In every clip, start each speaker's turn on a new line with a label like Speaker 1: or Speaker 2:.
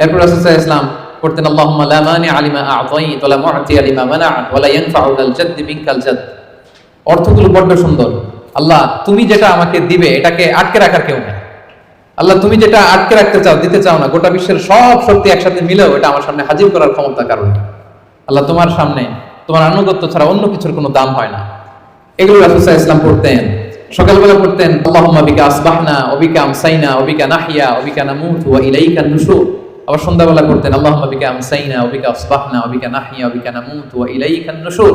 Speaker 1: এরপর রাসূল সাল্লাল্লাহু আলাইহি ওয়াসাল্লাম পড়তেন আল্লাহুম্মা লা মানিআ লিমা আ'তাইত ওয়া লা মু'তিয়া লিমা মানা'ত ওয়া লা ইয়ানফা'ু যাল জাদ্দি মিনকাল জাদ। অর্থগুলো বড় সুন্দর। আল্লাহ তুমি যেটা আমাকে দিবে এটাকে আটকে রাখার কেউ নেই। আল্লাহ তুমি যেটা আটকে রাখতে চাও, দিতে চাও না, গোটা বিশ্বের সব শক্তি একসাথে মিলেও এটা আমার সামনে হাজির করার ক্ষমতা কারণ আল্লাহ তোমার সামনে তোমার আনুগত্য ছাড়া অন্য কিছুর কোনো দাম হয় না। এগুলো রাসূল সাল্লাল্লাহু আলাইহি ওয়াসাল্লাম পড়তেন। সকালবেলা পড়তেন আল্লাহুম্মা বিকা আসবাহনা ওয়া বিকা আমসাইনা ওয়া বিকা নাহইয়া ওয়া বিকা নামুতু ওয়া ইলাইকান নুশুর। আবার সন্ধ্যাবেলা পড়তেন আল্লাহুম্মা বিকা আমসাইনা ওয়া বিকা আসবাহনা ওয়া বিকা নাহইয়া ওয়া বিকা নামুতু ওয়া ইলাইকান নুশুর।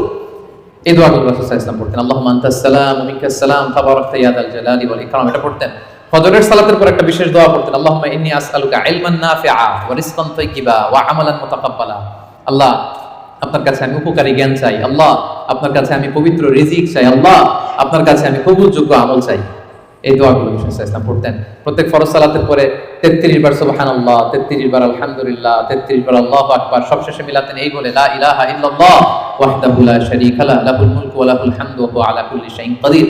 Speaker 1: এই দোয়াগুলো রাসূল সাল্লাল্লাহু আলাইহি ওয়াসাল্লাম পড়তেন। আল্লাহুম্মা আনতাস সালাম ওয়া মিনকাস সালাম তাবারাকতা ইয়া যাল জালালি ওয়াল ইকরাম। এটা পড়তেন। ফজরের সালাতের পর একটা বিশেষ দোয়া পড়তেন আল্লাহুম্মা ইন্নী আসআলুকা ইলমান নাফিআ ওয়া রিজকান তাইয়্যিবা ওয়া আমালান মুতাকাব্বালা। আল্লাহ আপনার কাছে আমি উপকারী জ্ঞান চাই, আল্লাহ আপনার কাছে আমি পবিত্র রিজিক চাই, আল্লাহ আপনার কাছে আমি কবুলযোগ্য আমল চাই। এই দোয়াগুলো রাসূল সাল্লাল্লাহু আলাইহি ওয়াসাল্লাম পড়তেন। প্রত্যেক ফরজ সালাতের পরে 33 বার সুবহানাল্লাহ, 33 বার আলহামদুলিল্লাহ, 33 বার আল্লাহু আকবার, সবশেষে মিলাতেন এই বলে লা ইলাহা ইল্লাল্লাহ ওয়াহদাহু লা শারীকা লাহু লাহুল মুলকু ওয়া লাহুল হামদু ওয়া হুয়া আলা কুল্লি শাইইন কাদির।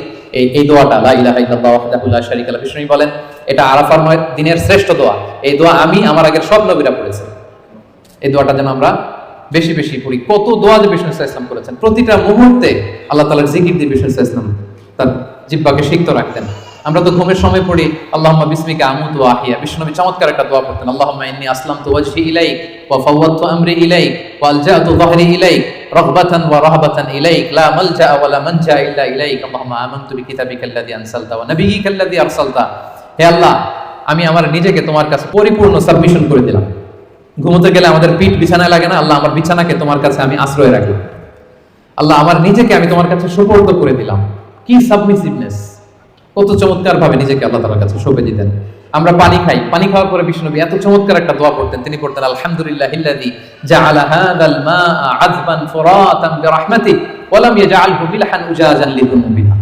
Speaker 1: এই দোয়াটা লা ইলাহা ইল্লাল্লাহ ওয়াহদাহু লা শারীকা লাহু, বিষ্ণু বলেন এটা আরাফার দিনের শ্রেষ্ঠ দোয়া। এই দোয়া আমি আমার আগের সব নবীরা পড়েছেন। এই দোয়াটা যেন আমরা বেশি বেশি পড়ি। কত দোয়া যে বিষ্ণু সাল্লাল্লাহু আলাইহি ওয়াসাল্লাম করেছেন, প্রতিটা মুহূর্তে আল্লাহ তাআলার জিকির দিয়ে বিষ্ণু সাল্লাল্লাহু আলাইহি ওয়াসাল্লাম তার জিহ্বাকে সিক্ত রাখতেন। আমরা তো ঘুমের সময় পড়ি আল্লাহুম্মা বিসমিকা আমুতু ওয়া আহইয়া। বিষ্ণুনবী চমৎকার একটা দোয়া পড়তেন আল্লাহুম্মা ইন্নী আসলামতু ওয়াজহি ইলাইক ওয়া ফাওয়াদতু আমরি ইলাইক ওয়া আলজাতু যাহরি ইলাইক রাগবাতান ওয়া রাহাবাতান ইলাইক লা মালজা ওয়া লা মানজা ইল্লা ইলাইক আল্লাহুম্মা আমানতু বিকিতাবিকাল্লাযী আনসালতা ওয়া নাবিয়্যিকাল্লাযী আরসালতা। হে আল্লাহ, আমি আমার নিজেকে তোমার কাছে পরিপূর্ণ সাবমিশন করে দিলাম। ঘুমোতে গেলে আমাদের পিঠ বিছানায় লাগে না, আল্লাহ আমার বিছানাকে তোমার কাছে আমি আশ্রয় রাখি। আল্লাহ আমার নিজেকে আমি তোমার কাছে সুপর্দ করে দিলাম। কি সাবমিসিভনেস, কত চমৎকার ভাবে নিজেকে আল্লাহ তাআলার কাছে সঁপে দিতেন। আমরা পানি খাই, পানি খাওয়ার পরে বিষ্ণুনবী এত চমৎকার একটা দোয়া পড়তেন। তিনি পড়তেন আলহামদুলিল্লাহিল্লাযী জাআলা হাযাল মাআ আযবান ফুরাতান বিরাহমাতিহি ওয়া লাম ইয়াজআলহু মিলহান উজাজান লিযুনুবিনা।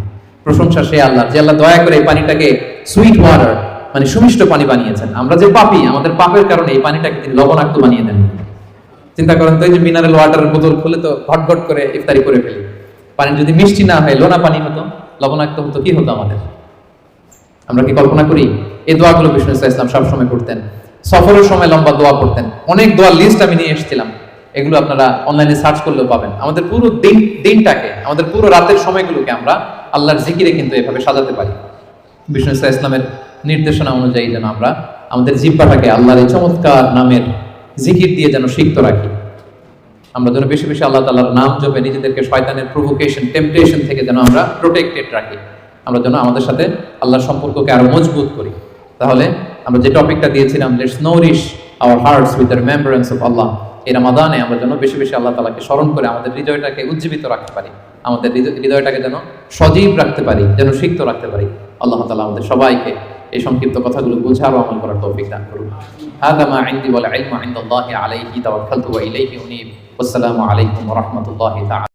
Speaker 1: প্রশংসা সেই আল্লাহর, যে আল্লাহ দয়া করে এই পানিটাকে সুইট ওয়াটার মানে সুমিষ্ট পানি বানিয়েছেন। আমরা যে পাপী, আমাদের পাপের কারণে এই পানিটাকে তিনি লবণাক্ত বানিয়ে দেন। চিন্তা করেন তো, এই যে মিনারেল ওয়াটারের বোতল খুলে তো ঘটঘট করে ইফতারি করে ফেলি। পানি যদি মিষ্টি না হয়, লোনা পানি হতো, লবণাক্ত হতো, কি হতো আমাদের? আমরা কি কল্পনা করি? এই দোয়াগুলো বিষ্ণু সাল্লাল্লাহু আলাইহি ওয়াসাল্লাম সবসময় পড়তেন। সফরের সময় লম্বা দোয়া পড়তেন। অনেক দোয়ার লিস্ট আমি নিয়ে এসেছিলাম, এগুলো আপনারা অনলাইনে সার্চ করলেও পাবেন। আমাদের পুরো দিনটাকে, আমাদের পুরো রাতের সময়গুলোকে আমরা আল্লাহর জিকিরে কিন্তু এভাবে সাজাতে পারি। বিষ্ণু সাল্লাল্লাহু আলাইহি ওয়াসাল্লামের নির্দেশনা অনুযায়ী যেন আমরা আমাদের জিহ্বাটাকে আল্লাহর এই চমৎকার নামের জিকির দিয়ে যেন সিক্ত রাখি। আমরা যেন বেশি বেশি আল্লাহ তাআলার নাম জপে নিজেদেরকে শয়তানের প্রভোকেশন, টেম্পটেশন থেকে যেন আমরা প্রোটেক্টেড রাখি। আমরা যেন আমাদের সাথে আল্লাহর সম্পর্ককে আরো মজবুত করি। তাহলে আমরা যে টপিকটা দিয়েছিলাম, let's nourish our hearts with the remembrance of Allah, এই রমাদানে আমরা যেন বেশি বেশি আল্লাহ তাআলাকে স্মরণ করে আমাদের হৃদয়টাকে উজ্জীবিত রাখতে পারি, আমাদের হৃদয়টাকে যেন সজীব রাখতে পারি, যেন সিক্ত রাখতে পারি। আল্লাহ তাআলা আমাদের সবাইকে এই সংক্ষিপ্ত কথাগুলো বোঝার ও আমল করার তৌফিক দান করুন। হাদা মা ইনদি ওয়াল ইলমু ইনদাল্লাহি আলাইহি তাওয়াক্কালতু ওয়া ইলাইহি উনীব। ওয়াসসালামু আলাইকুম ওয়া রাহমাতুল্লাহি তাআলা।